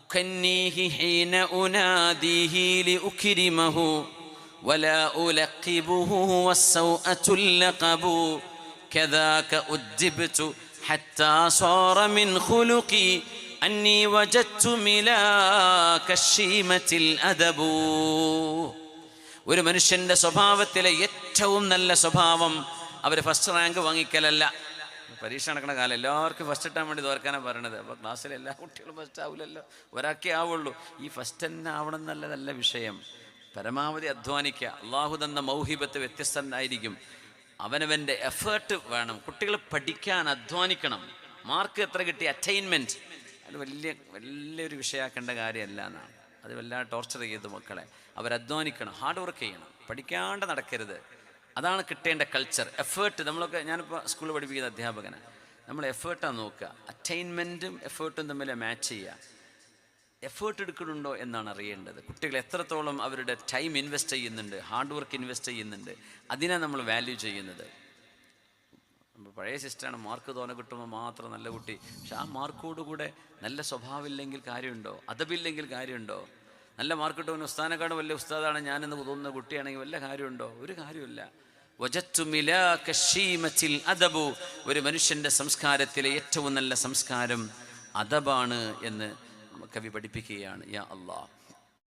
ഉഖന്നീഹി ഹീന ഉനാദീഹി ലിഉക്രിമഹു വലാ ഉലഖിബുഹു വസ്സൗഅത്തുൽ ലഖബു കദാക ഉജ്ജിബ്തു ഹത്താ സാറ മിൻ ഖുലുഖി അന്നി വജദ്തു മിലാക ശീമത്തിൽ അദബു. ഒരു മനുഷ്യൻ്റെ സ്വഭാവത്തിലെ ഏറ്റവും നല്ല സ്വഭാവം അവർ ഫസ്റ്റ് റാങ്ക് വാങ്ങിക്കലല്ല. പരീക്ഷ നടക്കുന്ന കാലം എല്ലാവർക്കും ഫസ്റ്റ് കിട്ടാൻ വേണ്ടി തോർക്കാനാണ് പറയണത്. അപ്പോൾ ക്ലാസ്സിൽ എല്ലാ കുട്ടികളും ഫസ്റ്റ് ആവില്ലല്ലോ, ഒരാൾക്കേ ആവുള്ളൂ. ഈ ഫസ്റ്റ് തന്നെ ആവണം എന്നുള്ളതല്ല വിഷയം. പരമാവധി അധ്വാനിക്കുക. അള്ളാഹു തന്ന മൗഹിബത്ത് വ്യത്യസ്തനായിരിക്കും. അവനവൻ്റെ എഫേർട്ട് വേണം. കുട്ടികൾ പഠിക്കാൻ അധ്വാനിക്കണം. മാർക്ക് എത്ര കിട്ടി, അറ്റൈൻമെൻറ്റ്, അത് വലിയൊരു വിഷയമാക്കേണ്ട കാര്യമല്ല എന്നാണ്. അത് വല്ലാതെ ടോർച്ചർ ചെയ്ത് മക്കളെ. അവരധ്വാനിക്കണം, ഹാർഡ് വർക്ക് ചെയ്യണം, പഠിക്കാണ്ട് നടക്കരുത്. അതാണ് കിട്ടേണ്ട കൾച്ചർ, എഫേർട്ട്. നമ്മളൊക്കെ, ഞാനിപ്പോൾ സ്കൂളിൽ പഠിപ്പിക്കുന്ന അധ്യാപകനാണ്. നമ്മൾ എഫേർട്ടാണ് നോക്കുക. അറ്റൈൻമെൻറ്റും എഫേർട്ടും തമ്മിൽ മാച്ച് ചെയ്യുക. എഫേർട്ട് എടുക്കുന്നുണ്ടോ എന്നാണ് അറിയേണ്ടത്. കുട്ടികൾ എത്രത്തോളം അവരുടെ ടൈം ഇൻവെസ്റ്റ് ചെയ്യുന്നുണ്ട്, ഹാർഡ് വർക്ക് ഇൻവെസ്റ്റ് ചെയ്യുന്നുണ്ട്, അതിനാണ് നമ്മൾ വാല്യൂ ചെയ്യുന്നത്. പഴയ സിസ്റ്റമാണ്, മാർക്ക് തോന്നെ കിട്ടുമ്പോൾ മാത്രം നല്ല കുട്ടി. പക്ഷെ ആ മാർക്കോടുകൂടെ നല്ല സ്വഭാവമില്ലെങ്കിൽ കാര്യമുണ്ടോ, അദബില്ലെങ്കിൽ കാര്യമുണ്ടോ? നല്ല മാർക്ക് കിട്ടുമ്പോൾ ഉസ്താദിനെക്കാളും വലിയ ഉസ്താദാണ് ഞാനെന്ന് തോന്നുന്ന കുട്ടിയാണെങ്കിൽ വല്ല കാര്യമുണ്ടോ? ഒരു കാര്യമില്ല. വജദ്തു മിലാക ശീമത്തിൽ അദബു. ഒരു മനുഷ്യൻ്റെ സംസ്കാരത്തിലെ ഏറ്റവും നല്ല സംസ്കാരം അദബാണ് എന്ന് കവി പഠിപ്പിക്കുകയാണ്. യാ അല്ലാഹ്.